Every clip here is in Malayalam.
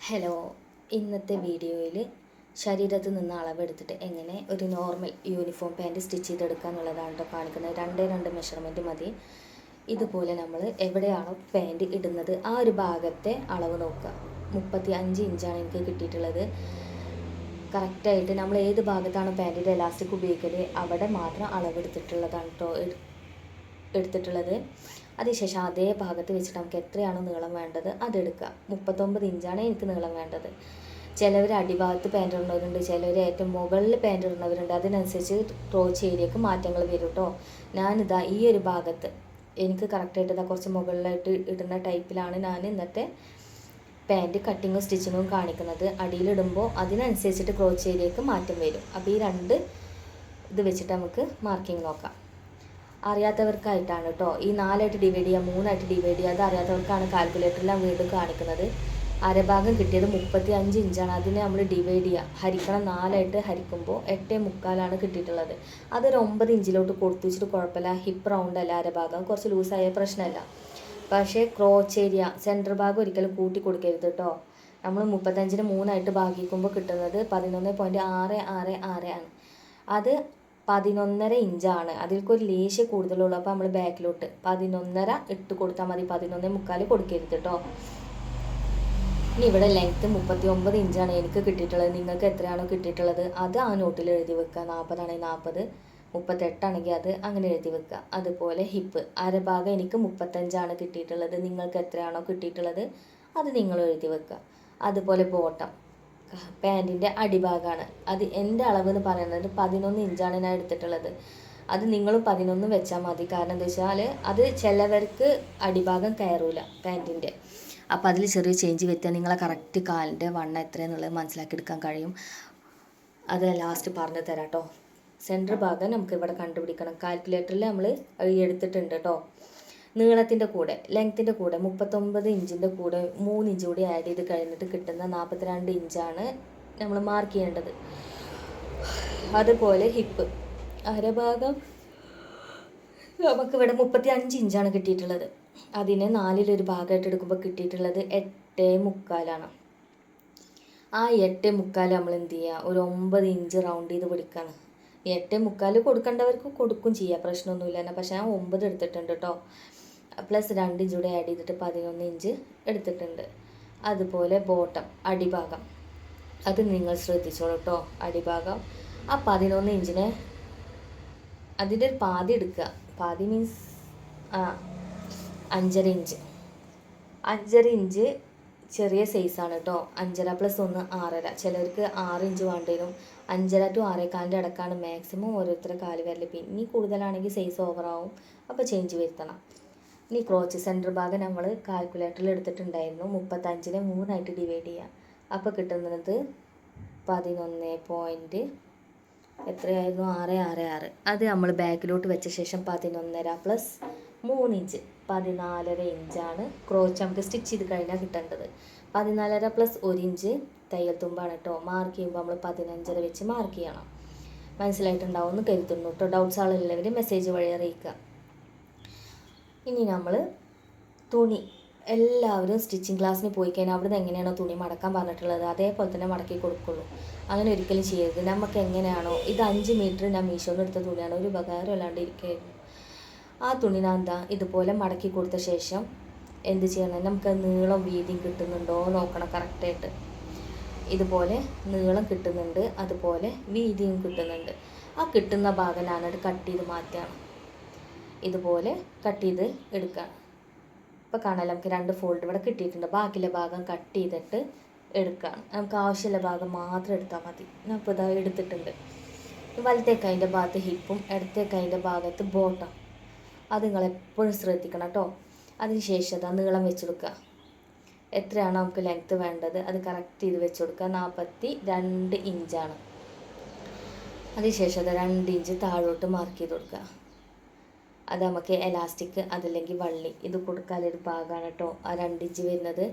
ഹലോ, ഇന്നത്തെ വീഡിയോയിൽ ശരീരത്തിൽ നിന്ന് അളവെടുത്തിട്ട് എങ്ങനെ ഒരു നോർമൽ യൂണിഫോം പാൻറ്റ് സ്റ്റിച്ച് ചെയ്തെടുക്കുക എന്നുള്ളതാണ് കേട്ടോ കാണിക്കുന്നത്. രണ്ട് മെഷർമെൻറ്റ് മതി. ഇതുപോലെ നമ്മൾ എവിടെയാണോ പാൻറ്റ് ഇടുന്നത് ആ ഒരു ഭാഗത്തെ അളവ് നോക്കുക. 35 ഇഞ്ചാണ് എനിക്ക് കിട്ടിയിട്ടുള്ളത്. കറക്റ്റായിട്ട് നമ്മൾ ഏത് ഭാഗത്താണ് പാൻറ്റിൻ്റെ എലാസ്റ്റിക് ഉപയോഗിക്കൽ അവിടെ മാത്രം അളവെടുത്തിട്ടുള്ളതാണ് കേട്ടോ എടുത്തിട്ടുള്ളത്. അതിനുശേഷം അതേ ഭാഗത്ത് വെച്ചിട്ട് നമുക്ക് എത്രയാണോ നീളം വേണ്ടത് അതെടുക്കുക. 39 ഇഞ്ചാണ് എനിക്ക് നീളം വേണ്ടത്. ചിലവർ അടിഭാഗത്ത് പാൻറ് ഇടുന്നവരുണ്ട്, ചിലവർ ഏറ്റവും മുകളിൽ പാൻറ് ഇടുന്നവരുണ്ട്. അതിനനുസരിച്ച് ക്രോച്ച് ഏരിയക്ക് മാറ്റങ്ങൾ വരും കേട്ടോ. ഞാനിതാ ഈ ഒരു ഭാഗത്ത് എനിക്ക് കറക്റ്റായിട്ട് ഇതാ കുറച്ച് മുകളിലായിട്ട് ഇടുന്ന ടൈപ്പിലാണ് ഞാൻ ഇന്നത്തെ പാൻറ്റ് കട്ടിങ്ങും സ്റ്റിച്ചിങ്ങും കാണിക്കുന്നത്. അടിയിലിടുമ്പോൾ അതിനനുസരിച്ചിട്ട് ക്രോച്ച് ഏരിയക്ക് മാറ്റം വരും. അപ്പോൾ ഈ രണ്ട് ഇത് വെച്ചിട്ട് നമുക്ക് മാർക്കിങ് നോക്കാം. അറിയാത്തവർക്കായിട്ടാണ് കേട്ടോ. ഈ 4ആയിട്ട് ഡിവൈഡ് ചെയ്യുക, 3ആയിട്ട് ഡിവൈഡ് ചെയ്യുക. അത് അറിയാത്തവർക്കാണ് കാൽക്കുലേറ്ററിലാണ് വീണ്ടും കാണിക്കുന്നത്. അരഭാഗം കിട്ടിയത് 35 ഇഞ്ചാണ്. അതിനെ നമ്മൾ ഡിവൈഡ് ചെയ്യുക, ഹരിക്കണം 4ആയിട്ട് ഹരിക്കുമ്പോൾ 8.75 കിട്ടിയിട്ടുള്ളത്. അതൊരു 9 ഇഞ്ചിലോട്ട് കൊടുത്തു വെച്ചിട്ട് കുഴപ്പമില്ല. ഹിപ്പ് റൗണ്ട് അല്ല അരഭാഗം, കുറച്ച് ലൂസായ പ്രശ്നമല്ല. പക്ഷേ ക്രോച്ച് ഏരിയ സെൻറ്റർ ഭാഗം ഒരിക്കലും കൂട്ടി കൊടുക്കരുത് കേട്ടോ. നമ്മൾ 35ന് 3ആയിട്ട് ഭാഗിക്കുമ്പോൾ കിട്ടുന്നത് 11.666 ആണ്. അത് 11.5 ഇഞ്ചാണ്. അതിൽക്കൊരു ലേശ കൂടുതലുള്ളൂ. അപ്പോൾ നമ്മൾ ബാക്കിലോട്ട് 11.5 ഇട്ട് കൊടുത്താൽ മതി. 11.75 കൊടുക്കരുത് കേട്ടോ. ഇനി ഇവിടെ ലെങ്ത്ത് 39 ഇഞ്ചാണ് എനിക്ക് കിട്ടിയിട്ടുള്ളത്. നിങ്ങൾക്ക് എത്രയാണോ കിട്ടിയിട്ടുള്ളത് അത് ആ നോട്ടിൽ എഴുതി വെക്കുക. 40 ആണെങ്കിൽ 40, 38 ആണെങ്കിൽ അത് അങ്ങനെ എഴുതി വെക്കുക. അതുപോലെ ഹിപ്പ് അരഭാഗം എനിക്ക് 35 കിട്ടിയിട്ടുള്ളത്. നിങ്ങൾക്ക് എത്രയാണോ കിട്ടിയിട്ടുള്ളത് അത് നിങ്ങൾ എഴുതി വെക്കുക. അതുപോലെ ബോട്ടം പാൻറ്റിൻ്റെ അടിഭാഗമാണ്. അത് എൻ്റെ അളവ് എന്ന് പറയുന്നത് 11 ഇഞ്ചാണ് ഞാൻ എടുത്തിട്ടുള്ളത്. അത് നിങ്ങളും 11 വെച്ചാൽ മതി. കാരണം എന്താ വെച്ചാൽ അത് ചിലവർക്ക് അടിഭാഗം കയറൂല പാൻറ്റിൻ്റെ. അപ്പോൾ അതിൽ ചെറിയ ചേഞ്ച് വരുത്തിയാൽ നിങ്ങളെ കറക്റ്റ് കാലിൻ്റെ വണ്ണം എത്രയെന്നുള്ളത് മനസ്സിലാക്കിയെടുക്കാൻ കഴിയും. അത് ലാസ്റ്റ് പറഞ്ഞു തരാം കേട്ടോ. സെൻറ്റർ ഭാഗം നമുക്ക് ഇവിടെ കണ്ടുപിടിക്കണം. കാൽക്കുലേറ്ററിൽ നമ്മൾ എടുത്തിട്ടുണ്ട് കേട്ടോ. നീളത്തിൻ്റെ കൂടെ ലെങ്ത്തിൻ്റെ കൂടെ 39 ഇഞ്ചിൻ്റെ കൂടെ 3 ഇഞ്ച് കൂടി ആഡ് ചെയ്ത് കഴിഞ്ഞിട്ട് കിട്ടുന്ന 42 ഇഞ്ചാണ് നമ്മൾ മാർക്ക് ചെയ്യേണ്ടത്. അതുപോലെ ഹിപ്പ് അരഭാഗം നമുക്കിവിടെ 35 ഇഞ്ചാണ് കിട്ടിയിട്ടുള്ളത്. അതിനെ 4-ൽ 1 ഭാഗമായിട്ട് എടുക്കുമ്പോൾ കിട്ടിയിട്ടുള്ളത് 8.75. ആ 8.75 നമ്മൾ എന്ത് ചെയ്യുക, ഒരു 9 ഇഞ്ച് റൗണ്ട് ചെയ്ത് പിടിക്കുകയാണ്. 8.75 കൊടുക്കേണ്ടവർക്ക് കൊടുക്കും ചെയ്യാം, പ്രശ്നമൊന്നുമില്ല തന്നെ. പക്ഷേ ഞാൻ 9 എടുത്തിട്ടുണ്ട് കേട്ടോ. പ്ലസ് 2 ഇഞ്ച് കൂടെ ആഡ് ചെയ്തിട്ട് 11 ഇഞ്ച് എടുത്തിട്ടുണ്ട്. അതുപോലെ ബോട്ടം അടിഭാഗം അത് നിങ്ങൾ ശ്രദ്ധിച്ചോളൂ കേട്ടോ. അടിഭാഗം ആ 11 ഇഞ്ചിനെ അതിൻ്റെ ഒരു പാതി എടുക്കുക. പാതി മീൻസ് 5.5 ഇഞ്ച്. 5.5 ഇഞ്ച് ചെറിയ സൈസാണ് കേട്ടോ. 5.5 + 1 6.5. ചിലർക്ക് 6 ഇഞ്ച് വേണ്ടി വരും. 5.5 to 6.25 അടക്കാണ് മാക്സിമം ഓരോരുത്തരുടെ കാല് വരല്. പിന്നെ കൂടുതലാണെങ്കിൽ സൈസ് ഓവറാവും, അപ്പോൾ ചേഞ്ച് വരുത്തണം. ഇനി ക്രോച്ച് സെൻറ്റർ ഭാഗം നമ്മൾ കാൽക്കുലേറ്ററിൽ എടുത്തിട്ടുണ്ടായിരുന്നു. 35നെ 3ആയിട്ട് ഡിവൈഡ് ചെയ്യുക. അപ്പോൾ കിട്ടുന്നത് 11 എത്രയായിരുന്നു, 666. അത് നമ്മൾ ബാക്കിലോട്ട് വെച്ച ശേഷം 11.5 + 3 ഇഞ്ച് 14.5 ഇഞ്ചാണ് ക്രോച്ച് നമുക്ക് സ്റ്റിച്ച് ചെയ്ത് കഴിഞ്ഞാൽ കിട്ടേണ്ടത്. 14.5 + 1 ഇഞ്ച് തയ്യൽ തുമ്പാണ് കേട്ടോ. മാർക്ക് ചെയ്യുമ്പോൾ നമ്മൾ 15.5 വെച്ച് മാർക്ക് ചെയ്യണം. മനസ്സിലായിട്ടുണ്ടാവും എന്ന് കരുതുന്നു കേട്ടോ. ഡൗട്ട്സ് ആളുള്ളവർ മെസ്സേജ് വഴി അറിയിക്കുക. ഇനി നമ്മൾ തുണി എല്ലാവരും സ്റ്റിച്ചിങ് ക്ലാസ്സിന് പോയി കഴിഞ്ഞാൽ അവിടുന്ന് എങ്ങനെയാണോ തുണി മടക്കാൻ പറഞ്ഞിട്ടുള്ളത് അതേപോലെ തന്നെ മടക്കി കൊടുക്കുള്ളൂ. അങ്ങനെ ഒരിക്കലും ചെയ്യരുത്. നമുക്ക് എങ്ങനെയാണോ, ഇത് 5 മീറ്റർ ഞാൻ മീഷോന്ന് എടുത്ത തുണിയാണ്, ഒരു ഉപകാരം അല്ലാണ്ട് ഇരിക്കുകയായിരുന്നു. ആ തുണി ഞാൻ എന്താ ഇതുപോലെ മടക്കി കൊടുത്ത ശേഷം എന്ത് ചെയ്യണം, നമുക്ക് നീളം വീതിയും കിട്ടുന്നുണ്ടോ നോക്കണം കറക്റ്റായിട്ട്. ഇതുപോലെ നീളം കിട്ടുന്നുണ്ട്, അതുപോലെ വീതിയും കിട്ടുന്നുണ്ട്. ആ കിട്ടുന്ന ഭാഗം ഞാനത് കട്ട് ചെയ്ത് മാറ്റുകയാണ്. ഇതുപോലെ കട്ട് ചെയ്ത് എടുക്കുകയാണ്. ഇപ്പോൾ കാണാൻ നമുക്ക് 2 ഫോൾഡ് ഇവിടെ കിട്ടിയിട്ടുണ്ട്. ബാക്കിയുള്ള ഭാഗം കട്ട് ചെയ്തിട്ട് എടുക്കുകയാണ്. നമുക്ക് ആവശ്യമുള്ള ഭാഗം മാത്രം എടുത്താൽ മതി. ഞാൻ ഇപ്പോൾ ഇതാ എടുത്തിട്ടുണ്ട്. വലത്തെ കൈൻ്റെ ഭാഗത്ത് ഹിപ്പും ഇടത്തെ കൈൻ്റെ ഭാഗത്ത് ബോട്ടം. അത് നിങ്ങളെപ്പോഴും ശ്രദ്ധിക്കണം കേട്ടോ. അതിന് ശേഷം അതാ നീളം വെച്ച് കൊടുക്കുക. എത്രയാണോ നമുക്ക് ലെങ്ത്ത് വേണ്ടത് അത് കറക്റ്റ് ചെയ്ത് വെച്ച് കൊടുക്കുക. 42 ഇഞ്ചാണ്. അതിനുശേഷം അത് 2 ഇഞ്ച് താഴോട്ട് മാർക്ക് ചെയ്ത് കൊടുക്കുക. അത് നമുക്ക് എലാസ്റ്റിക് അതല്ലെങ്കിൽ വള്ളി ഇത് കൊടുക്കാനൊരു ഭാഗമാണ് കേട്ടോ. ആ 2 ഇഞ്ച് വരുന്നത്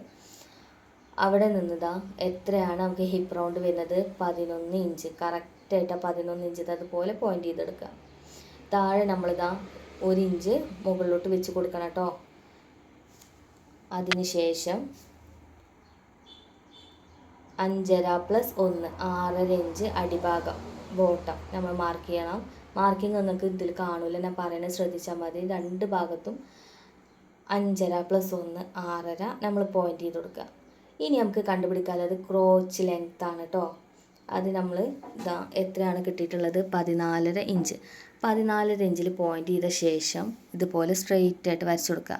അവിടെ നിന്നതാ എത്രയാണ് നമുക്ക് ഹിപ്പ് റൗണ്ട് വരുന്നത്, 11 ഇഞ്ച്. കറക്റ്റായിട്ട് 11 ഇഞ്ച് അതുപോലെ പോയിൻ്റ് ചെയ്തെടുക്കുക. താഴെ നമ്മളിതാ 1 ഇഞ്ച് മുകളിലോട്ട് വെച്ച് കൊടുക്കണം കേട്ടോ. അതിന് ശേഷം 5.5+1 6.5 ഇഞ്ച് അടിഭാഗം ബോട്ടം നമ്മൾ മാർക്ക് ചെയ്യണം. മാർക്കിംഗ് നിങ്ങൾക്ക് ഇതിൽ കാണില്ല, ഞാൻ പറയുന്നത് ശ്രദ്ധിച്ചാൽ മതി. രണ്ട് ഭാഗത്തും 5.5+1 6.5 നമ്മൾ പോയിൻ്റ് ചെയ്ത് കൊടുക്കുക. ഇനി നമുക്ക് കണ്ടുപിടിക്കാനുള്ളത് ക്രോച്ച് ലെങ്ത് ആണ് കേട്ടോ. അത് നമ്മൾ എത്രയാണ് കിട്ടിയിട്ടുള്ളത്? 14.5 ഇഞ്ച്. 14.5 ഇഞ്ചിൽ പോയിൻ്റ് ചെയ്ത ശേഷം ഇതുപോലെ സ്ട്രെയിറ്റ് ആയിട്ട് വരച്ചു കൊടുക്കുക.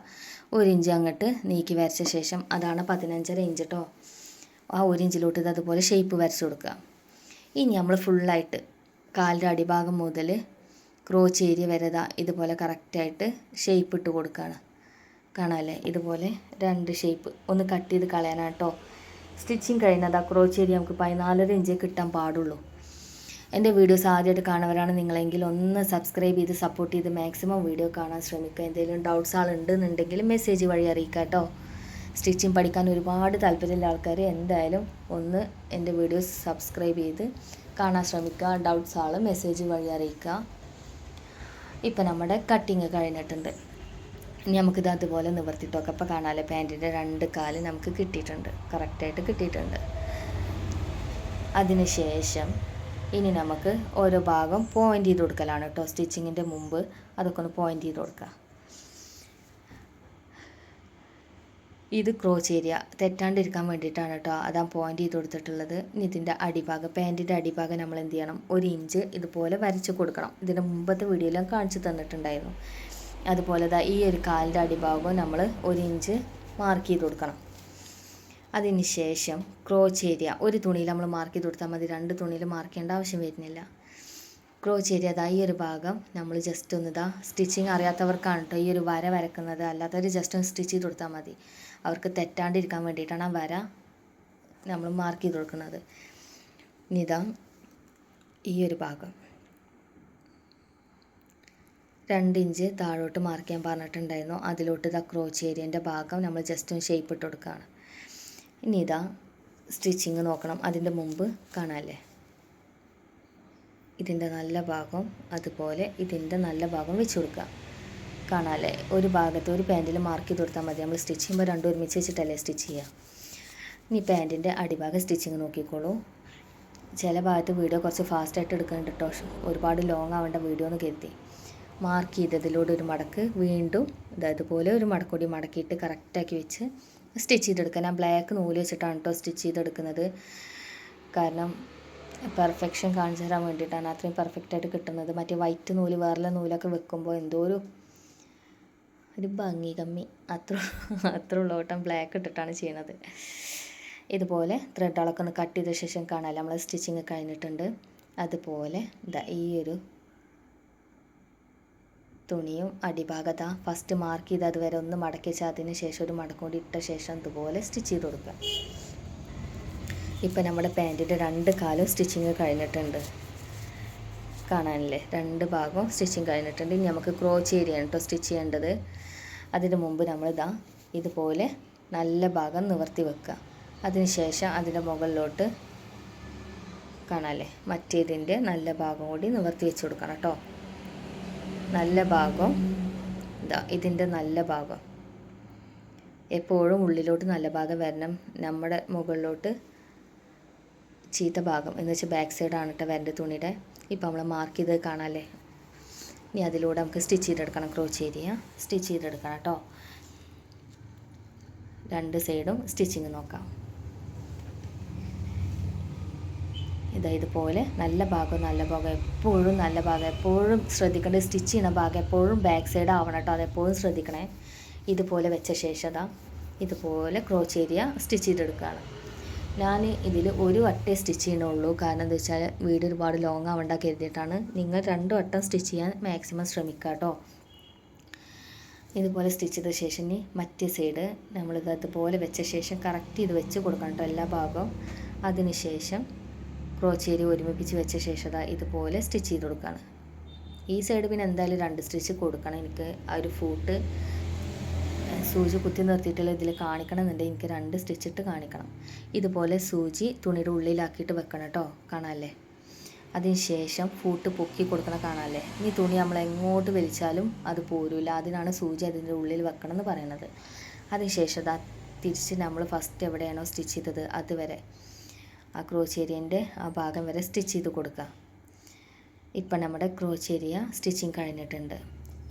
1 ഇഞ്ച് അങ്ങോട്ട് നീക്കി വരച്ച ശേഷം അതാണ് 15.5 ഇഞ്ച് കേട്ടോ. ആ 1 ഇഞ്ചിലോട്ട് ഇത് അതുപോലെ ഷേപ്പ് വരച്ചു കൊടുക്കുക. ഇനി നമ്മൾ ഫുള്ളായിട്ട് കാലിൻ്റെ അടിഭാഗം മുതൽ ക്രോച്ച് ഏരിയ വരെ ഇതുപോലെ കറക്റ്റായിട്ട് ഷേപ്പ് ഇട്ട് കൊടുക്കുകയാണ്. കാണാമല്ലേ? ഇതുപോലെ 2 ഷേപ്പ് ഒന്ന് കട്ട് ചെയ്ത് കളയാനാണ് കേട്ടോ. സ്റ്റിച്ചിങ് കഴിയുന്നത് ക്രോച്ച് ഏരിയ നമുക്ക് 14.5 ഇഞ്ച് കിട്ടാൻ പാടുള്ളൂ. എൻ്റെ വീഡിയോസ് ആദ്യമായിട്ട് കാണുന്നവരാണ് നിങ്ങളെങ്കിൽ ഒന്ന് സബ്സ്ക്രൈബ് ചെയ്ത് സപ്പോർട്ട് ചെയ്ത് മാക്സിമം വീഡിയോ കാണാൻ ശ്രമിക്കുക. എന്തെങ്കിലും ഡൗട്ട്സ് ഉണ്ടെന്നുണ്ടെങ്കിൽ മെസ്സേജ് വഴി അറിയിക്കുക കേട്ടോ. സ്റ്റിച്ചിങ് പഠിക്കാൻ ഒരുപാട് താല്പര്യമുള്ള ആൾക്കാർ എന്തായാലും ഒന്ന് എൻ്റെ വീഡിയോസ് സബ്സ്ക്രൈബ് ചെയ്ത് കാണാൻ ശ്രമിക്കുക. ഡൗട്ട്സ് മെസ്സേജ് വഴി അറിയിക്കുക. ഇപ്പം നമ്മുടെ കട്ടിങ് കഴിഞ്ഞിട്ടുണ്ട്. ഇനി നമുക്കിത് അതുപോലെ നിവർത്തിയിട്ട് നോക്കാം. അപ്പോൾ കാണാമല്ലേ, പാൻറ്റിൻ്റെ 2 കാല് നമുക്ക് കിട്ടിയിട്ടുണ്ട്, കറക്റ്റായിട്ട് കിട്ടിയിട്ടുണ്ട്. അതിന് ശേഷം ഇനി നമുക്ക് ഓരോ ഭാഗം പോയിൻ്റ് ചെയ്ത് കൊടുക്കലാണ് കേട്ടോ. സ്റ്റിച്ചിങ്ങിൻ്റെ മുമ്പ് അതൊക്കെ ഒന്ന് പോയിൻ്റ് ചെയ്ത് കൊടുക്കുക. ഇത് ക്രോച്ച് ഏരിയ തെറ്റാണ്ടിരിക്കാൻ വേണ്ടിയിട്ടാണ് കേട്ടോ അതാ പോയിൻ്റ് ചെയ്ത് കൊടുത്തിട്ടുള്ളത്. ഇനി ഇതിൻ്റെ അടിഭാഗം, പാൻറ്റിൻ്റെ അടിഭാഗം നമ്മൾ എന്ത് ചെയ്യണം? 1 ഇഞ്ച് ഇതുപോലെ വരച്ച് കൊടുക്കണം. ഇതിൻ്റെ മുമ്പത്തെ വീഡിയോയിലും കാണിച്ചു തന്നിട്ടുണ്ടായിരുന്നു. അതുപോലെ ഈ ഒരു കാലിൻ്റെ അടിഭാഗവും നമ്മൾ 1 ഇഞ്ച് മാർക്ക് ചെയ്ത് കൊടുക്കണം. അതിന് ശേഷം ക്രോച്ച് ഏരിയ ഒരു തുണിയിൽ നമ്മൾ മാർക്ക് ചെയ്ത് കൊടുത്താൽ മതി, 2 തുണിയിൽ മാർക്ക് ചെയ്യേണ്ട ആവശ്യം വരുന്നില്ല. ക്രോച്ച് ഏരിയ ഈ ഒരു ഭാഗം നമ്മൾ ജസ്റ്റ് ഒന്ന് സ്റ്റിച്ചിങ് അറിയാത്തവർക്കാണ് കേട്ടോ ഈ ഒരു വര വരക്കുന്നത്. അല്ലാത്തവർ ജസ്റ്റ് ഒന്ന് സ്റ്റിച്ച് ചെയ്ത് കൊടുത്താൽ മതി. അവർക്ക് തെറ്റാണ്ടിരിക്കാൻ വേണ്ടിയിട്ടാണ് ആ വര നമ്മൾ മാർക്ക് ചെയ്ത് കൊടുക്കുന്നത്. ഇതാ ഈ ഒരു ഭാഗം 2 ഇഞ്ച് താഴോട്ട് മാർക്ക് ചെയ്യാൻ പറഞ്ഞിട്ടുണ്ടായിരുന്നു. അതിലോട്ട് ക്രോച്ച് ഏരിയൻ്റെ ഭാഗം നമ്മൾ ജസ്റ്റ് ഒന്ന് ഷേപ്പ് ഇട്ട് കൊടുക്കുകയാണ്. ഇനി സ്റ്റിച്ചിങ് നോക്കണം. അതിൻ്റെ മുമ്പ് കാണാമല്ലേ, ഇതിൻ്റെ നല്ല ഭാഗം അതുപോലെ ഇതിൻ്റെ നല്ല ഭാഗം വെച്ച് കൊടുക്കുക. കാണാമല്ലേ, ഒരു ഭാഗത്ത് ഒരു പാൻറ്റിൽ മാർക്ക് ചെയ്ത് കൊടുത്താൽ മതി. നമ്മൾ സ്റ്റിച്ച് ചെയ്യുമ്പോൾ 2 ഒരുമിച്ച് വെച്ചിട്ടല്ലേ സ്റ്റിച്ച് ചെയ്യുക. ഇനി പാൻറ്റിൻ്റെ അടിഭാഗം സ്റ്റിച്ചിങ് നോക്കിക്കോളൂ. ചില ഭാഗത്ത് വീഡിയോ കുറച്ച് ഫാസ്റ്റായിട്ട് എടുക്കുന്നുണ്ട് കേട്ടോ, ഒരുപാട് ലോങ് ആവേണ്ട വീഡിയോ എന്ന് കരുതി. മാർക്ക് ചെയ്തതിലൂടെ ഒരു മടക്ക് വീണ്ടും ഇതുപോലെ ഒരു മടക്കൂടി മടക്കിയിട്ട് കറക്റ്റാക്കി വെച്ച് സ്റ്റിച്ച് ചെയ്തെടുക്കുക. ഞാൻ ബ്ലാക്ക് നൂല് വെച്ചിട്ടാണ് കേട്ടോ സ്റ്റിച്ച് ചെയ്തെടുക്കുന്നത്. കാരണം പെർഫെക്ഷൻ കാണിച്ചു തരാൻ വേണ്ടിയിട്ടാണ്, അത്രയും പെർഫെക്റ്റായിട്ട് കിട്ടുന്നത്. മറ്റേ വൈറ്റ് നൂല് വേറെ നൂലൊക്കെ വെക്കുമ്പോൾ എന്തോ ഒരു ഭംഗി കമ്മി അത്ര ഉള്ളോട്ടം ബ്ലാക്ക് ഇട്ടിട്ടാണ് ചെയ്യുന്നത്. ഇതുപോലെ ത്രെഡുകളൊക്കെ ഒന്ന് കട്ട് ചെയ്ത ശേഷം കാണാമല്ലോ നമ്മൾ സ്റ്റിച്ചിങ് കഴിഞ്ഞിട്ടുണ്ട്. അതുപോലെ ഈ ഒരു തുണിയും അടിഭാഗത്ത് ഫസ്റ്റ് മാർക്ക് ചെയ്ത് അതുവരെ ഒന്ന് മടക്കി വെച്ചാൽ അതിന് ശേഷം ഒരു മടക്കം കൂടി ഇട്ട ശേഷം ഇതുപോലെ സ്റ്റിച്ച് ചെയ്ത് കൊടുക്കുക. ഇപ്പം നമ്മുടെ പാൻറ്റിൻ്റെ 2 കാലും സ്റ്റിച്ചിങ് കഴിഞ്ഞിട്ടുണ്ട്. കാണാനില്ലേ, 2 ഭാഗവും സ്റ്റിച്ചിങ് കഴിഞ്ഞിട്ടുണ്ട്. ഇനി നമുക്ക് ക്രോച്ച് ഏരിയ ആണ് കേട്ടോ സ്റ്റിച്ച് ചെയ്യേണ്ടത്. അതിന് മുമ്പ് നമ്മൾ ഇതുപോലെ നല്ല ഭാഗം നിവർത്തി വെക്കുക. അതിന് ശേഷം അതിൻ്റെ മുകളിലോട്ട് കാണാമല്ലേ മറ്റേതിൻ്റെ നല്ല ഭാഗം കൂടി നിവർത്തി വെച്ച് കൊടുക്കണം കേട്ടോ. നല്ല ഭാഗം ഇതിൻ്റെ നല്ല ഭാഗം എപ്പോഴും ഉള്ളിലോട്ട് നല്ല ഭാഗം വരണം. നമ്മുടെ മുകളിലോട്ട് ചീത്ത ഭാഗം എന്ന് വെച്ചാൽ ബാക്ക് സൈഡാണ് കേട്ടോ വരേണ്ട തുണിയുടെ. ഇപ്പം നമ്മൾ മാർക്ക് ചെയ്ത് കാണാമല്ലേ. ഇനി അതിലൂടെ നമുക്ക് സ്റ്റിച്ച് ചെയ്തെടുക്കണം. ക്രോച്ച് ഏരിയ സ്റ്റിച്ച് ചെയ്തെടുക്കണം കേട്ടോ. 2 സൈഡും സ്റ്റിച്ചിങ് നോക്കാം. ഇതുപോലെ നല്ല ഭാഗം എപ്പോഴും നല്ല ഭാഗം എപ്പോഴും ശ്രദ്ധിക്കേണ്ടത്. സ്റ്റിച്ച് ചെയ്യുന്ന ഭാഗം എപ്പോഴും ബാക്ക് സൈഡ് ആവണം കേട്ടോ, അതെപ്പോഴും ശ്രദ്ധിക്കണേ. ഇതുപോലെ വെച്ച ശേഷം ഇതുപോലെ ക്രോച്ച് ഏരിയ സ്റ്റിച്ച് ചെയ്തെടുക്കുകയാണ്. ഞാൻ ഇതിൽ ഒരു വട്ടേ സ്റ്റിച്ച് ചെയ്യണുള്ളൂ. കാരണം എന്താ വെച്ചാൽ വീഡിയോ ഒരുപാട് ലോങ് ആവേണ്ട കരുതിയിട്ടാണ്. നിങ്ങൾ 2 വട്ടം സ്റ്റിച്ച് ചെയ്യാൻ മാക്സിമം ശ്രമിക്കുക കേട്ടോ. ഇതുപോലെ സ്റ്റിച്ച് ചെയ്ത ശേഷം ഇനി മറ്റേ സൈഡ് നമ്മളിത് അതുപോലെ വെച്ച ശേഷം കറക്റ്റ് ഇത് വെച്ച് കൊടുക്കണം കേട്ടോ എല്ലാ ഭാഗവും. അതിന് ശേഷം ക്രോച്ച് ഏരിയ ഒരുമിപ്പിച്ച് വെച്ച ശേഷം ഇതുപോലെ സ്റ്റിച്ച് ചെയ്ത് കൊടുക്കുകയാണ്. ഈ സൈഡ് പിന്നെ എന്തായാലും 2 സ്റ്റിച്ച് കൊടുക്കണം. എനിക്ക് ആ ഒരു ഫൂട്ട് സൂചി കുത്തി നിർത്തിയിട്ടുള്ള ഇതിൽ കാണിക്കണമെന്നുണ്ടെങ്കിൽ എനിക്ക് 2 സ്റ്റിച്ചിട്ട് കാണിക്കണം. ഇതുപോലെ സൂചി തുണിയുടെ ഉള്ളിലാക്കിയിട്ട് വെക്കണം കേട്ടോ. കാണാമല്ലേ, അതിന് ശേഷം ഫൂട്ട് പൊക്കി കൊടുക്കണം. കാണാമല്ലേ, ഈ തുണി നമ്മൾ എങ്ങോട്ട് വലിച്ചാലും അത് പോരില്ല. അതിനാണ് സൂചി അതിൻ്റെ ഉള്ളിൽ വെക്കണം എന്ന് പറയുന്നത്. അതിന് ശേഷം തിരിച്ച് നമ്മൾ ഫസ്റ്റ് എവിടെയാണോ സ്റ്റിച്ച് ചെയ്തത് അതുവരെ ആ ക്രോച്ചേരിയൻ്റെ ആ ഭാഗം വരെ സ്റ്റിച്ച് ചെയ്ത് കൊടുക്കുക. ഇപ്പം നമ്മുടെ ക്രോച്ചേരിയ സ്റ്റിച്ചിങ് കഴിഞ്ഞിട്ടുണ്ട്.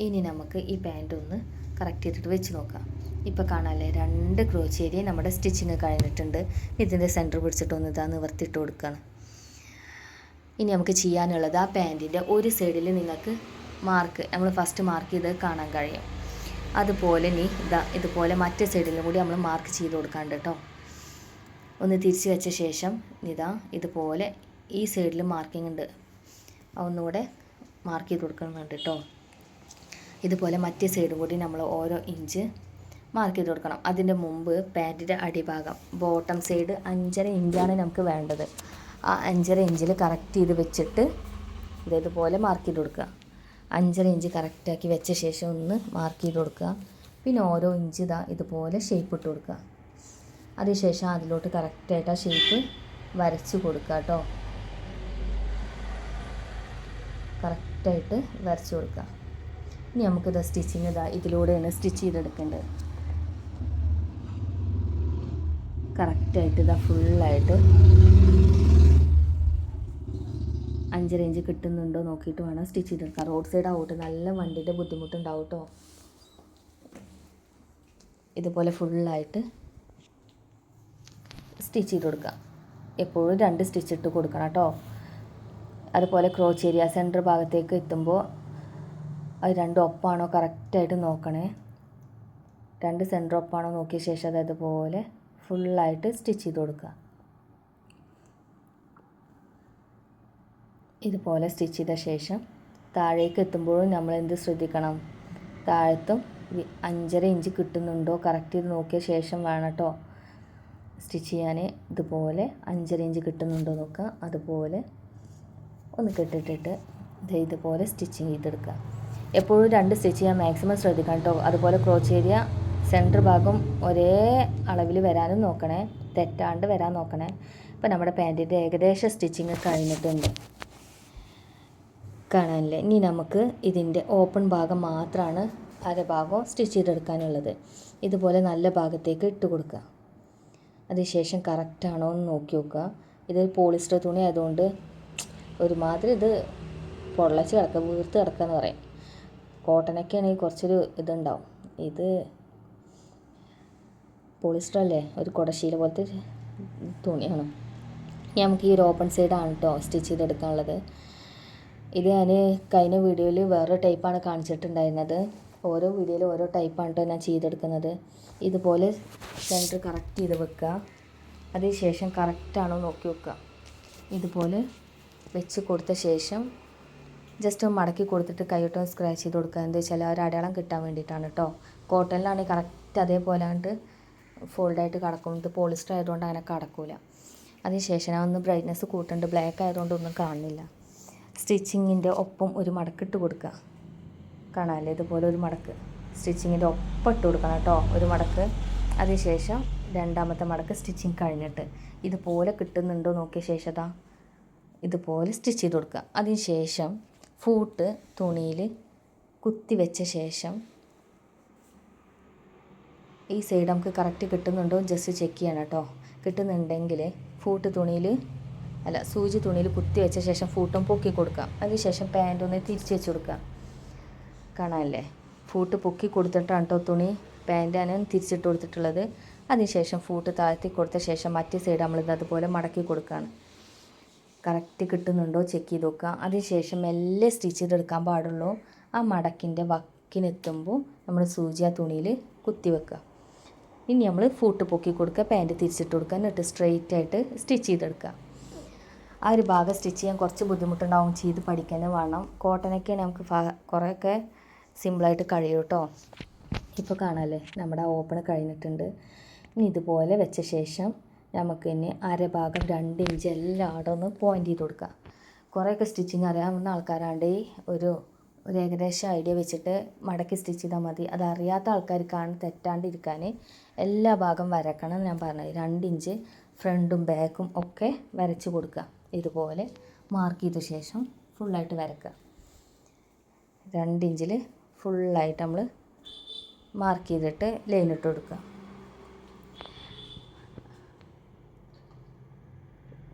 ഇനി നമുക്ക് ഈ പാൻറ് ഒന്ന് കറക്റ്റ് ചെയ്തിട്ട് വെച്ച് നോക്കാം. ഇപ്പോൾ കാണാമല്ലേ 2 ക്രോച്ചേരിയ നമ്മുടെ സ്റ്റിച്ചിങ് കഴിഞ്ഞിട്ടുണ്ട്. ഇതിൻ്റെ സെൻറ്റർ പിടിച്ചിട്ടൊന്ന് ഇതാ നിവർത്തിയിട്ട് കൊടുക്കുകയാണ്. ഇനി നമുക്ക് ചെയ്യാനുള്ളത് ആ പാൻറ്റിൻ്റെ ഒരു സൈഡിൽ നിങ്ങൾക്ക് നമ്മൾ ഫസ്റ്റ് മാർക്ക് ചെയ്ത് കാണാൻ കഴിയും. അതുപോലെ ഇതുപോലെ മറ്റേ സൈഡിലും കൂടി നമ്മൾ മാർക്ക് ചെയ്ത് കൊടുക്കാണ്ട് കേട്ടോ. ഒന്ന് തിരിച്ച് വെച്ച ശേഷം ഇതുപോലെ ഈ സൈഡിൽ മാർക്കിംഗ് ഉണ്ട്, ഒന്നുകൂടെ മാർക്ക് ചെയ്ത് കൊടുക്കുന്നുണ്ട് കേട്ടോ. ഇതുപോലെ മറ്റേ സൈഡും കൂടി നമ്മൾ ഓരോ ഇഞ്ച് മാർക്ക് ചെയ്ത് കൊടുക്കണം. അതിൻ്റെ മുമ്പ് പാൻറ്റിൻ്റെ അടിഭാഗം ബോട്ടം സൈഡ് 5.5 ഇഞ്ചാണ് നമുക്ക് വേണ്ടത്. ആ 5.5 ഇഞ്ചിൽ കറക്റ്റ് ചെയ്ത് വെച്ചിട്ട് ഇതുപോലെ മാർക്ക് ചെയ്ത് കൊടുക്കുക. 5.5 ഇഞ്ച് കറക്റ്റാക്കി വെച്ച ശേഷം ഒന്ന് മാർക്ക് ചെയ്ത് കൊടുക്കുക. പിന്നെ ഓരോ ഇഞ്ച് ഇതുപോലെ ഷേപ്പ് ഇട്ട് കൊടുക്കുക. അതിനുശേഷം അതിലോട്ട് കറക്റ്റായിട്ട് ആ ഷേപ്പ് വരച്ച് കൊടുക്കുക കേട്ടോ. കറക്റ്റായിട്ട് വരച്ച് കൊടുക്കുക. ഇനി നമുക്കിത് സ്റ്റിച്ചിങ് ഇതിലൂടെയാണ് സ്റ്റിച്ച് ചെയ്തെടുക്കേണ്ടത്. കറക്റ്റായിട്ട് ഫുള്ളായിട്ട് 5.5 ഇഞ്ച് കിട്ടുന്നുണ്ടോ നോക്കിയിട്ട് വേണം സ്റ്റിച്ച് ചെയ്തെടുക്കാം. റോഡ് സൈഡ് ആവട്ടെ, നല്ല വണ്ടിയുടെ ബുദ്ധിമുട്ടുണ്ടാവും കേട്ടോ. ഇതുപോലെ ഫുള്ളായിട്ട് സ്റ്റിച്ച് ചെയ്ത് കൊടുക്കുക. എപ്പോഴും 2 സ്റ്റിച്ച് ഇട്ട് കൊടുക്കണം കേട്ടോ. അതുപോലെ ക്രോച്ചേരിയ സെൻറ്റർ ഭാഗത്തേക്ക് എത്തുമ്പോൾ അത് 2 ഒപ്പാണോ കറക്റ്റായിട്ട് നോക്കണേ. 2 സെൻറ്റർ ഒപ്പാണോ നോക്കിയ ശേഷം അതുപോലെ ഫുള്ളായിട്ട് സ്റ്റിച്ച് ചെയ്ത് കൊടുക്കുക. ഇതുപോലെ സ്റ്റിച്ച് ചെയ്ത ശേഷം താഴേക്ക് എത്തുമ്പോഴും നമ്മൾ എന്ത് ശ്രദ്ധിക്കണം, താഴത്തും 5.5 ഇഞ്ച് കിട്ടുന്നുണ്ടോ കറക്റ്റ് ചെയ്ത് നോക്കിയ ശേഷം വേണം കേട്ടോ സ്റ്റിച്ച് ചെയ്യാൻ. ഇതുപോലെ 5.5 ഇഞ്ച് കിട്ടുന്നുണ്ടോ നോക്കുക. അതുപോലെ ഒന്ന് കെട്ടിട്ടിട്ട് ഇതുപോലെ സ്റ്റിച്ചിങ് ചെയ്തെടുക്കുക. എപ്പോഴും 2 സ്റ്റിച്ച് ചെയ്യാൻ മാക്സിമം ശ്രദ്ധിക്കണം കേട്ടോ. അതുപോലെ ക്രോച്ചേരിയ സെൻറ്റർ ഭാഗം ഒരേ അളവിൽ വരാനും നോക്കണേ, തെറ്റാണ്ട് വരാൻ നോക്കണേ. ഇപ്പം നമ്മുടെ പാൻറ്റിൻ്റെ ഏകദേശം സ്റ്റിച്ചിങ് കഴിഞ്ഞിട്ടുണ്ട്, കാണാനില്ലേ. ഇനി നമുക്ക് ഇതിൻ്റെ ഓപ്പൺ ഭാഗം മാത്രമാണ് അരഭാഗം സ്റ്റിച്ച് ചെയ്തെടുക്കാനുള്ളത്. ഇതുപോലെ നല്ല ഭാഗത്തേക്ക് ഇട്ട് കൊടുക്കുക. അതിനുശേഷം കറക്റ്റാണോ എന്ന് നോക്കി നോക്കുക. ഇത് പോളിസ്റ്റർ തുണി ആയതുകൊണ്ട് ഒരുമാതിരി ഇത് പൊള്ളച്ച് കിടക്കുക, വീർത്ത് കിടക്കുക എന്ന് പറയും. കോട്ടനൊക്കെ ആണെങ്കിൽ കുറച്ചൊരു ഇതുണ്ടാവും. ഇത് പോളിസ്റ്റർ അല്ലേ, ഒരു കുടശീല പോലത്തെ തുണിയാണ്. നമുക്ക് ഈ ഒരു ഓപ്പൺ സൈഡാണ് കേട്ടോ സ്റ്റിച്ച് ചെയ്തെടുക്കാനുള്ളത്. ഇത് ഞാൻ കഴിഞ്ഞ വീഡിയോയിൽ വേറൊരു ടൈപ്പാണ് കാണിച്ചിട്ടുണ്ടായിരുന്നത്. ഓരോ വീഡിയോയിൽ ഓരോ ടൈപ്പാണ് കേട്ടോ ഞാൻ ചെയ്തെടുക്കുന്നത്. ഇതുപോലെ സെൻറ്റർ കറക്റ്റ് ചെയ്ത് വെക്കുക. അതിനുശേഷം കറക്റ്റാണോ നോക്കി വെക്കുക. ഇതുപോലെ വെച്ച് കൊടുത്ത ശേഷം ജസ്റ്റ് മടക്കി കൊടുത്തിട്ട് കൈയിട്ടൊന്ന് സ്ക്രാച്ച് ചെയ്ത് കൊടുക്കുക. എന്താ വെച്ചാൽ ഒരു അടയാളം കിട്ടാൻ വേണ്ടിയിട്ടാണ് കേട്ടോ. കോട്ടണിലാണെങ്കിൽ കറക്റ്റ് അതേപോലെ ആണ്ട് ഫോൾഡായിട്ട് കിടക്കും. ഇത് പോളിസ്റ്റർ ആയതുകൊണ്ട് അങ്ങനെ കിടക്കില്ല. അതിനുശേഷം ഞാൻ ഒന്ന് ബ്രൈറ്റ്നസ് കൂട്ടുന്നുണ്ട്, ബ്ലാക്ക് ആയതുകൊണ്ട് ഒന്നും കാണുന്നില്ല. സ്റ്റിച്ചിങ്ങിൻ്റെ ഒപ്പം ഒരു മടക്കിട്ട് കൊടുക്കുക, കാണാമല്ലേ. ഇതുപോലെ ഒരു മടക്ക് സ്റ്റിച്ചിങ്ങിൻ്റെ ഒപ്പം ഇട്ട് കൊടുക്കണം കേട്ടോ, ഒരു മടക്ക്. അതിനുശേഷം 2ാമത്തെ മടക്ക് സ്റ്റിച്ചിങ് കഴിഞ്ഞിട്ട് ഇതുപോലെ കിട്ടുന്നുണ്ടോ നോക്കിയ ശേഷം ഇതുപോലെ സ്റ്റിച്ച് ചെയ്ത് കൊടുക്കുക. അതിനുശേഷം ഫൂട്ട് തുണിയിൽ കുത്തി വെച്ച ശേഷം ഈ സൈഡ് നമുക്ക് കറക്റ്റ് കിട്ടുന്നുണ്ടോ ജസ്റ്റ് ചെക്ക് ചെയ്യണം കേട്ടോ. കിട്ടുന്നുണ്ടെങ്കിൽ ഫൂട്ട് തുണിയിൽ സൂചി തുണിയിൽ കുത്തി വെച്ച ശേഷം ഫൂട്ടും പൊക്കി കൊടുക്കുക. അതിനുശേഷം പാൻറ് ഒന്ന് തിരിച്ച് വെച്ച് കൊടുക്കുക, കാണാമല്ലേ. ഫൂട്ട് പൊക്കി കൊടുത്തിട്ടാണ് കേട്ടോ തുണി പാൻറ്റാണ് തിരിച്ചിട്ട് കൊടുത്തിട്ടുള്ളത്. അതിനുശേഷം ഫൂട്ട് താഴ്ത്തി കൊടുത്ത ശേഷം മറ്റേ സൈഡ് നമ്മളിത് അതുപോലെ മടക്കി കൊടുക്കുകയാണ്. കറക്റ്റ് കിട്ടുന്നുണ്ടോ ചെക്ക് ചെയ്ത് നോക്കുക. അതിനുശേഷം മെല്ലെ സ്റ്റിച്ച് ചെയ്തെടുക്കാൻ പാടുള്ളൂ. ആ മടക്കിൻ്റെ വക്കിനെത്തുമ്പോൾ നമ്മൾ സൂചി ആ തുണിയിൽ കുത്തി വെക്കുക. ഇനി നമ്മൾ ഫൂട്ട് പൊക്കി കൊടുക്കുക, പാൻറ്റ് തിരിച്ചിട്ട് കൊടുക്കുക, എന്നിട്ട് സ്ട്രെയിറ്റ് ആയിട്ട് സ്റ്റിച്ച് ചെയ്തെടുക്കുക. ആ ഒരു ഭാഗം സ്റ്റിച്ച് ചെയ്യാൻ കുറച്ച് ബുദ്ധിമുട്ടുണ്ടാവും, ചെയ്ത് പഠിക്കാൻ വേണം. കോട്ടനൊക്കെ നമുക്ക് കുറേയൊക്കെ സിമ്പിളായിട്ട് കഴിയും കേട്ടോ. ഇപ്പോൾ കാണാമല്ലേ നമ്മുടെ ഓപ്പൺ കഴിഞ്ഞിട്ടുണ്ട്. ഇനി ഇതുപോലെ വെച്ച ശേഷം നമുക്ക് ഇനി അരഭാഗം 2 ഇഞ്ച് എല്ലായിടം ഒന്ന് പോയിൻ്റ് ചെയ്ത് കൊടുക്കുക. കുറേയൊക്കെ സ്റ്റിച്ചിങ് അറിയാവുന്ന ആൾക്കാരാണ്ട് ഒരു ഏകദേശം ഐഡിയ വെച്ചിട്ട് മടക്കി സ്റ്റിച്ച് ചെയ്താൽ മതി. അതറിയാത്ത ആൾക്കാർക്കാണ് തെറ്റാണ്ടിരിക്കാൻ എല്ലാ ഭാഗം വരക്കണം. ഞാൻ പറഞ്ഞത് 2 ഇഞ്ച് ഫ്രണ്ടും ബാക്കും ഒക്കെ വരച്ച് കൊടുക്കുക. ഇതുപോലെ മാർക്ക് ചെയ്ത ശേഷം ഫുള്ളായിട്ട് വരക്കുക. 2 ഇഞ്ചിൽ ഫുള്ളായിട്ട് നമ്മൾ മാർക്ക് ചെയ്തിട്ട് ലൈനിട്ട് കൊടുക്കുക.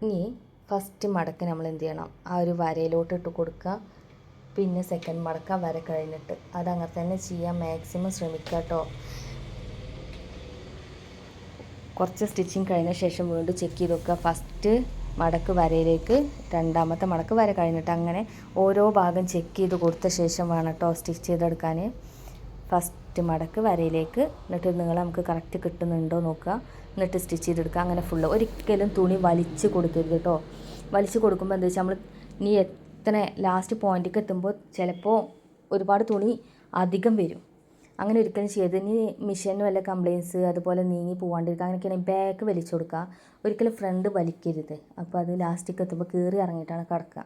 ഇനി ഫസ്റ്റ് മടക്ക് നമ്മൾ എന്ത് ചെയ്യണം, ആ ഒരു വരയിലോട്ട് ഇട്ട് കൊടുക്കുക. പിന്നെ സെക്കൻഡ് മടക്ക വര കഴിഞ്ഞിട്ട് അതങ്ങനെ തന്നെ ചെയ്യാൻ മാക്സിമം ശ്രമിക്കുക കേട്ടോ. കുറച്ച് സ്റ്റിച്ചിങ് കഴിഞ്ഞ ശേഷം വീണ്ടും ചെക്ക് ചെയ്ത് നോക്കുക. ഫസ്റ്റ് മടക്ക് വരയിലേക്ക് രണ്ടാമത്തെ മടക്ക് വര കഴിഞ്ഞിട്ട് അങ്ങനെ ഓരോ ഭാഗം ചെക്ക് ചെയ്ത് കൊടുത്ത ശേഷം വേണം കേട്ടോ സ്റ്റിച്ച് ചെയ്തെടുക്കാൻ. ഫസ്റ്റ് മടക്ക് വരയിലേക്ക്, എന്നിട്ട് നിങ്ങൾ നമുക്ക് കറക്റ്റ് കിട്ടുന്നുണ്ടോ നോക്കുക, എന്നിട്ട് സ്റ്റിച്ച് ചെയ്തെടുക്കുക. അങ്ങനെ ഫുള്ള്. ഒരിക്കലും തുണി വലിച്ച് കൊടുക്കരുത് കേട്ടോ. വലിച്ച് കൊടുക്കുമ്പോൾ എന്താ വെച്ചാൽ നമ്മൾ ഇനി എത്ര ലാസ്റ്റ് പോയിന്റിലേക്ക് എത്തുമ്പോൾ ചിലപ്പോൾ ഒരുപാട് തുണി അധികം വരും. അങ്ങനെ ഒരിക്കലും ചെയ്ത് ഇനി മെഷീനിന് വല്ല കംപ്ലയിൻസ് അതുപോലെ നീങ്ങി പോകാണ്ടിരിക്കുക. അങ്ങനെയൊക്കെയാണെങ്കിൽ ബാക്ക് വലിച്ചു കൊടുക്കുക. ഒരിക്കലും ഫ്രണ്ട് വലിക്കരുത്. അപ്പോൾ അത് ലാസ്റ്റിലേക്ക് എത്തുമ്പോൾ കീറി ഇറങ്ങിയിട്ടാണ് കിടക്കുക.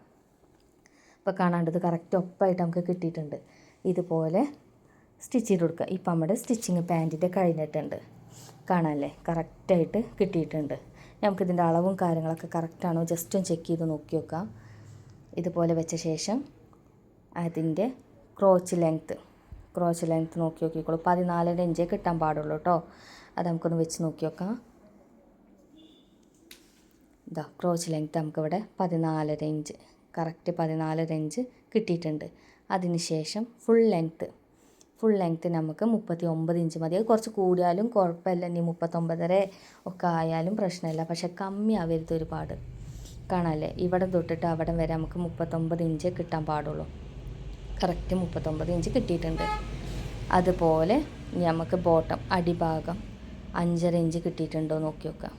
അപ്പോൾ കാണാണ്ടത് കറക്റ്റ് ഒപ്പായിട്ട് നമുക്ക് കിട്ടിയിട്ടുണ്ട്. ഇതുപോലെ സ്റ്റിച്ച് ചെയ്ത് കൊടുക്കുക. ഇപ്പം നമ്മുടെ സ്റ്റിച്ചിങ് പാൻറ്റിൻ്റെ കഴിഞ്ഞിട്ടുണ്ട്. കാണാമല്ലേ, കറക്റ്റായിട്ട് കിട്ടിയിട്ടുണ്ട്. നമുക്കിതിൻ്റെ അളവും കാര്യങ്ങളൊക്കെ കറക്റ്റാണോ ജസ്റ്റ് ഒന്ന് ചെക്ക് ചെയ്ത് നോക്കി നോക്കാം. ഇതുപോലെ വെച്ച ശേഷം അതിൻ്റെ ക്രോച്ച് ലെങ്ത്ത് നോക്കി നോക്കിക്കോളൂ. 14.5 ഇഞ്ചേ കിട്ടാൻ പാടുള്ളൂ കേട്ടോ. അത് നമുക്കൊന്ന് വെച്ച് നോക്കി നോക്കാം. ഇതാ ക്രോച്ച് ലെങ്ത്ത് നമുക്കിവിടെ 14.5 ഇഞ്ച്, കറക്റ്റ് 14.5 ഇഞ്ച് കിട്ടിയിട്ടുണ്ട്. അതിന് ശേഷം ഫുൾ ലെങ്ത്ത് നമുക്ക് 39 ഇഞ്ച് മതി. അത് കുറച്ച് കൂടിയാലും കുഴപ്പമില്ല, ഇനി 39.5 ഒക്കെ ആയാലും പ്രശ്നമില്ല. പക്ഷേ കമ്മി ആവരുത് ഒരുപാട്. കാണാമല്ലേ, ഇവിടെ തൊട്ടിട്ട് അവിടെ വരെ നമുക്ക് 39 ഇഞ്ച് കിട്ടാൻ പാടുള്ളൂ. കറക്റ്റ് 39 ഇഞ്ച് കിട്ടിയിട്ടുണ്ട്. അതുപോലെ നമുക്ക് ബോട്ടം അടിഭാഗം 5.5 ഇഞ്ച് കിട്ടിയിട്ടുണ്ടോ നോക്കി നോക്കാം.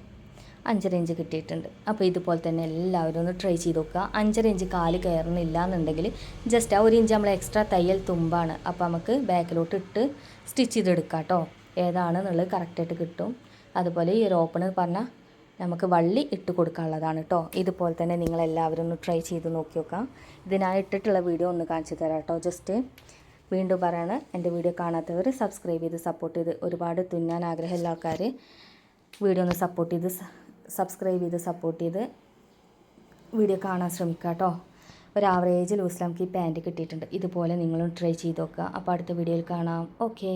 5.5 ഇഞ്ച് കിട്ടിയിട്ടുണ്ട്. അപ്പോൾ ഇതുപോലെ തന്നെ എല്ലാവരും ഒന്ന് ട്രൈ ചെയ്ത് നോക്കുക. 5.5 ഇഞ്ച് കാല് കയറുന്നില്ല എന്നുണ്ടെങ്കിൽ ജസ്റ്റ് ആ 1 ഇഞ്ച് നമ്മൾ എക്സ്ട്രാ തയ്യൽ തുമ്പാണ്. അപ്പോൾ നമുക്ക് ബാക്കിലോട്ട് ഇട്ട് സ്റ്റിച്ച് ചെയ്തെടുക്കാം കേട്ടോ. ഏതാണെന്നുള്ളത് കറക്റ്റായിട്ട് കിട്ടും. അതുപോലെ ഈ ഒരു ഓപ്പൺ പറഞ്ഞാൽ നമുക്ക് വള്ളി ഇട്ട് കൊടുക്കാനുള്ളതാണ് കേട്ടോ. ഇതുപോലെ തന്നെ നിങ്ങളെല്ലാവരും ഒന്ന് ട്രൈ ചെയ്ത് നോക്കി നോക്കാം. ഇതിനായി ഇട്ടിട്ടുള്ള വീഡിയോ ഒന്ന് കാണിച്ചു തരാം കേട്ടോ. ജസ്റ്റ് വീണ്ടും പറയാണ്, എൻ്റെ വീഡിയോ കാണാത്തവർ സബ്സ്ക്രൈബ് ചെയ്ത് സപ്പോർട്ട് ചെയ്ത്, ഒരുപാട് തുന്നാൻ ആഗ്രഹമുള്ള ആൾക്കാർ വീഡിയോ ഒന്ന് സബ്സ്ക്രൈബ് ചെയ്ത് സപ്പോർട്ട് ചെയ്ത് വീഡിയോ കാണാൻ ശ്രമിക്കുക കേട്ടോ. ഒരു ആവറേജ് ലൂസിൽ നമുക്ക് ഈ പാൻറ്റ് കിട്ടിയിട്ടുണ്ട്. ഇതുപോലെ നിങ്ങളും ട്രൈ ചെയ്ത് നോക്കുക. അപ്പോൾ അടുത്ത വീഡിയോയിൽ കാണാം. ഓക്കേ.